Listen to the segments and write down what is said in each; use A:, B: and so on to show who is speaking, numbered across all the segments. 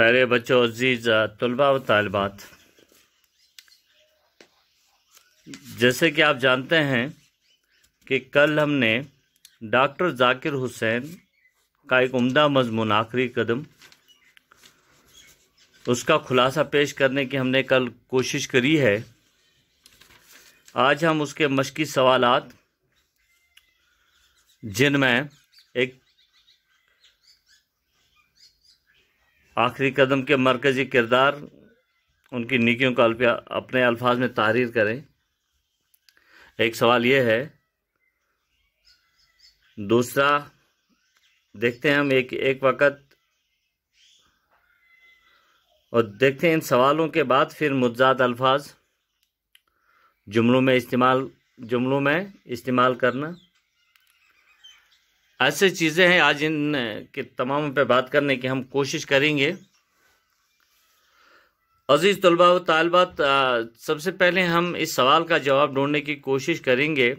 A: प्यारे बच्चों, अजीज तलबा व तालिबात, जैसे कि आप जानते हैं कि कल हमने डॉक्टर जाकिर हुसैन का एक उम्दा मज़मून आखिरी कदम, उसका खुलासा पेश करने की हमने कल कोशिश करी है। आज हम उसके मशकी सवालात, जिनमें एक आखिरी कदम के मरकज़ी किरदार, उनकी नेकियों का अपने अल्फाज में तहरीर करें। एक सवाल ये है। दूसरा देखते हैं हम एक वक़्त, और देखते हैं इन सवालों के बाद फिर मुतज़ाद अल्फाज जुमलों में इस्तेमाल करना। ऐसे चीज़ें हैं, आज इन के तमाम पे बात करने की हम कोशिश करेंगे। अजीज़ तलबा व तालिबात, सबसे पहले हम इस सवाल का जवाब ढूंढने की कोशिश करेंगे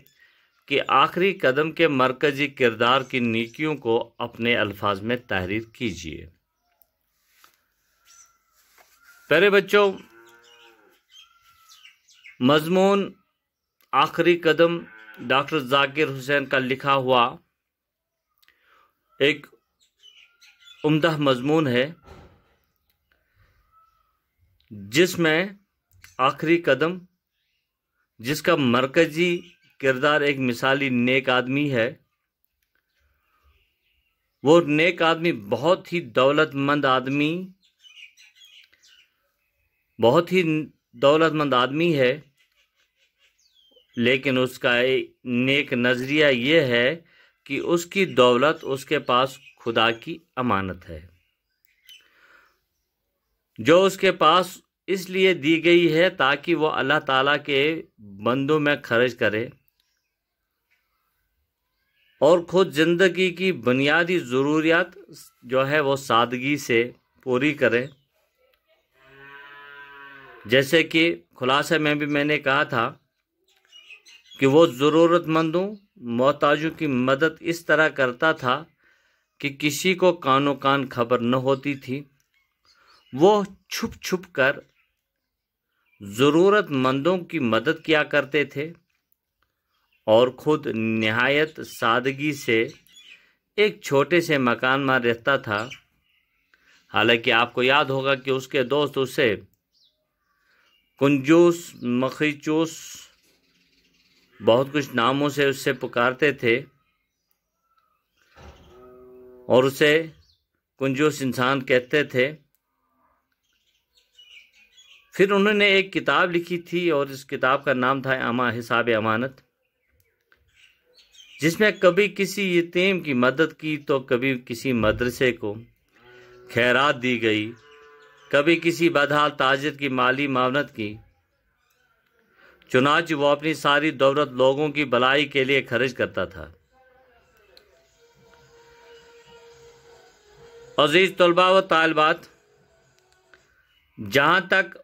A: कि आखिरी कदम के मरकज़ी किरदार की नेकियों को अपने अल्फाज में तहरीर कीजिए। प्यारे बच्चों, मज़मून आखिरी कदम डॉक्टर जाकिर हुसैन का लिखा हुआ एक उम्दा मज़मून है, जिसमें आखिरी कदम, जिसका मरकज़ी किरदार एक मिसाली नेक आदमी है। वो नेक आदमी बहुत ही दौलतमंद आदमी है, लेकिन उसका नेक नज़रिया ये है कि उसकी दौलत उसके पास खुदा की अमानत है, जो उसके पास इसलिए दी गई है ताकि वो अल्लाह ताला के बंदों में खर्च करे और खुद ज़िंदगी की बुनियादी ज़रूरियात जो है वो सादगी से पूरी करे। जैसे कि खुलासे में भी मैंने कहा था कि वो ज़रूरतमंदों, मोहताजों की मदद इस तरह करता था कि किसी को कानो कान खबर न होती थी। वो छुप छुप कर ज़रूरतमंदों की मदद किया करते थे और खुद निहायत सादगी से एक छोटे से मकान में रहता था। हालांकि आपको याद होगा कि उसके दोस्त उसे कंजूस, मखीचूस, बहुत कुछ नामों से उससे पुकारते थे और उसे कंजूस इंसान कहते थे। फिर उन्होंने एक किताब लिखी थी और इस किताब का नाम था हिसाब अमानत, जिसमें कभी किसी यतीम की मदद की तो कभी किसी मदरसे को खैरात दी गई, कभी किसी बदहाल ताजिर की माली मावनत की। चुनांचे वो अपनी सारी दौलत लोगों की भलाई के लिए खर्च करता था। अजीज तलबा व तालिबात, जहाँ तक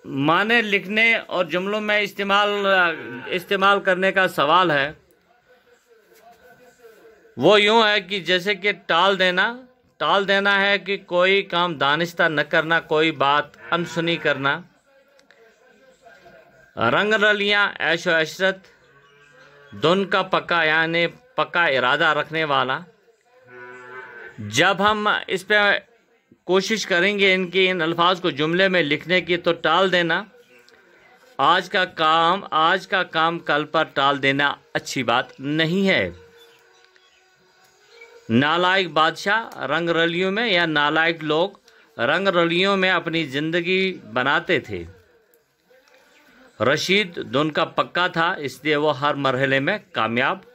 A: माने लिखने और जुमलों में इस्तेमाल करने का सवाल है, वो यूं है कि जैसे कि टाल देना है कि कोई काम दानिस्ता न करना, कोई बात अनसुनी करना। रंग रलियां, ऐशो अशरत, धुन का पक्का यानी पक्का इरादा रखने वाला। जब हम इस पे कोशिश करेंगे इन अल्फाज को जुमले में लिखने की, तो टाल देना, आज का काम कल पर टाल देना अच्छी बात नहीं है। नालायक बादशाह रंग रलियों में, या नालायक लोग रंग रलियों में अपनी जिंदगी बनाते थे। रशीद धुन का पक्का था, इसलिए वो हर मरहले में कामयाब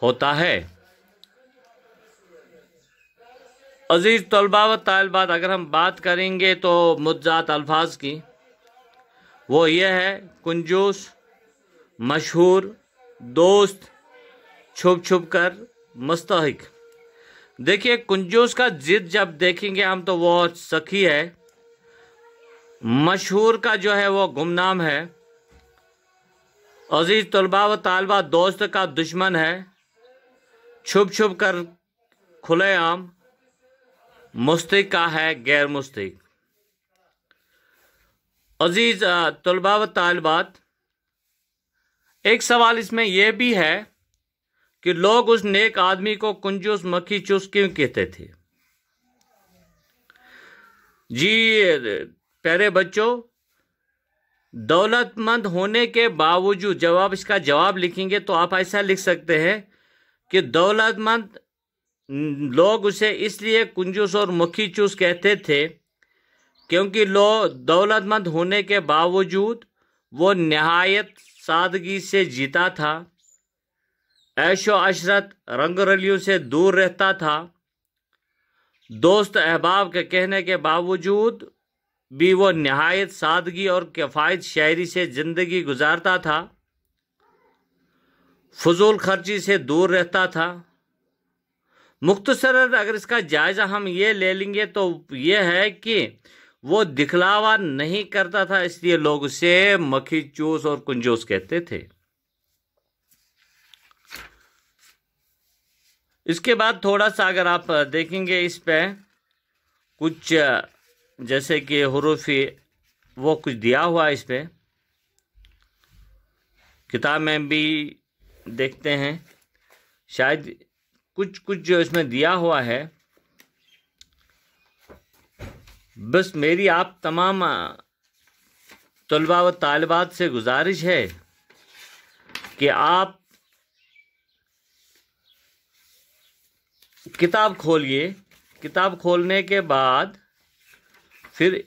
A: होता है। अजीज तलबा व तालिबात, अगर हम बात करेंगे तो मुतज़ाद अल्फाज की, वो ये है कंजूस, मशहूर, दोस्त, छुप छुप कर, मुस्तहिक। देखिए, कंजूस का जिद जब देखेंगे हम तो वो सखी है। मशहूर का जो है वो गुमनाम है। अजीज तलबा व तालिबात, दोस्त का दुश्मन है। छुप छुप कर खुलेआम। मुस्तहिक का है गैर मुस्तहिक। अजीज तलबा व तालिबात, एक सवाल इसमें यह भी है कि लोग उस नेक आदमी को कंजूस मक्खी चूस क्यों कहते थे। जी प्यारे बच्चों, दौलतमंद होने के बावजूद, जब आप इसका जवाब लिखेंगे तो आप ऐसा लिख सकते हैं कि दौलतमंद लोग उसे इसलिए कंजूस और मक्खी चूस कहते थे क्योंकि दौलतमंद होने के बावजूद वो निहायत सादगी से जीता था, ऐशो अशरत रंगरलियों से दूर रहता था, दोस्त अहबाब के कहने के बावजूद भी वो निहायत सादगी और किफ़ायत शायरी से ज़िंदगी गुजारता था, फजूल खर्ची से दूर रहता था। मुख्तसरन अगर इसका जायज़ा हम ये ले लेंगे तो ये है कि वो दिखलावा नहीं करता था, इसलिए लोग उसे मक्खी चूस और कंजूस कहते थे। इसके बाद थोड़ा सा अगर आप देखेंगे इस पे कुछ जैसे कि हुरूफ़ी वो कुछ दिया हुआ है, इस पे किताब में भी देखते हैं, शायद कुछ जो इसमें दिया हुआ है। बस मेरी आप तमाम तलबा व तालिबात से गुजारिश है कि आप किताब खोलिए, किताब खोलने के बाद फिर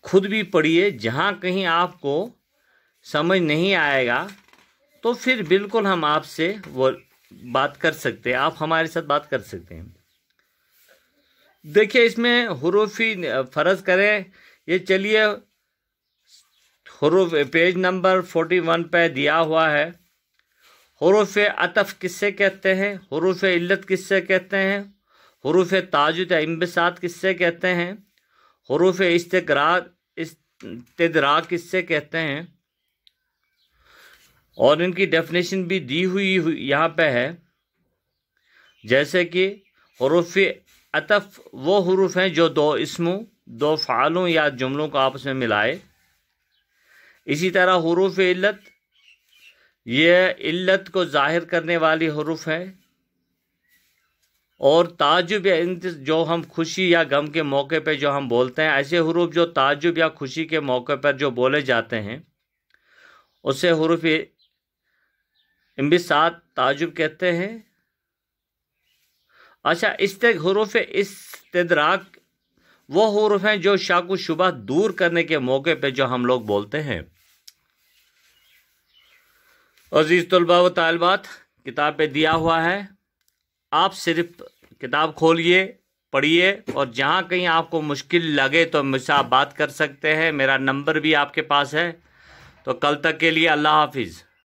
A: खुद भी पढ़िए। जहाँ कहीं आपको समझ नहीं आएगा तो फिर बिल्कुल हम आपसे वो बात कर सकते हैं, आप हमारे साथ बात कर सकते हैं। देखिए इसमें हुरूफ़ी फ़र्ज़ करें, ये चलिए हुरूफ पेज नंबर 41 पे दिया हुआ है। हुरूफ़ अतफ़ किससे कहते हैं, हुरूफ़ इल्लत किससे कहते हैं, हुरूफ़ ताजुद या इंबिसात किससे कहते हैं, हुरूफ़ इस्तिदराक किससे कहते हैं, और इनकी डेफिनेशन भी दी हुई यहाँ पे है। जैसे कि हुरूफ़ अतफ़ वो हुरूफ हैं जो दो इस्मों, दो फ़ालों या जुमलों को आपस में मिलाए। इसी तरह हुरूफ़ इल्लत, ये इल्लत को ज़ाहिर करने वाली हुरूफ है। और ताजुब या जो हम खुशी या गम के मौके पर जो हम बोलते हैं, ऐसे हुरूफ जो ताजुब या खुशी के मौके पर जो बोले जाते हैं उसे हुरूफ इंबिसात ताजुब कहते हैं। अच्छा, हुरूफ इस्तिदराक वो हुरूफ हैं जो शक व शुबह दूर करने के मौके पे जो हम लोग बोलते हैं। अजीज तलबा व तालिबात, किताब पे दिया हुआ है, आप सिर्फ किताब खोलिए, पढ़िए, और जहाँ कहीं आपको मुश्किल लगे तो मुझसे आप बात कर सकते हैं। मेरा नंबर भी आपके पास है। तो कल तक के लिए अल्लाह हाफिज़।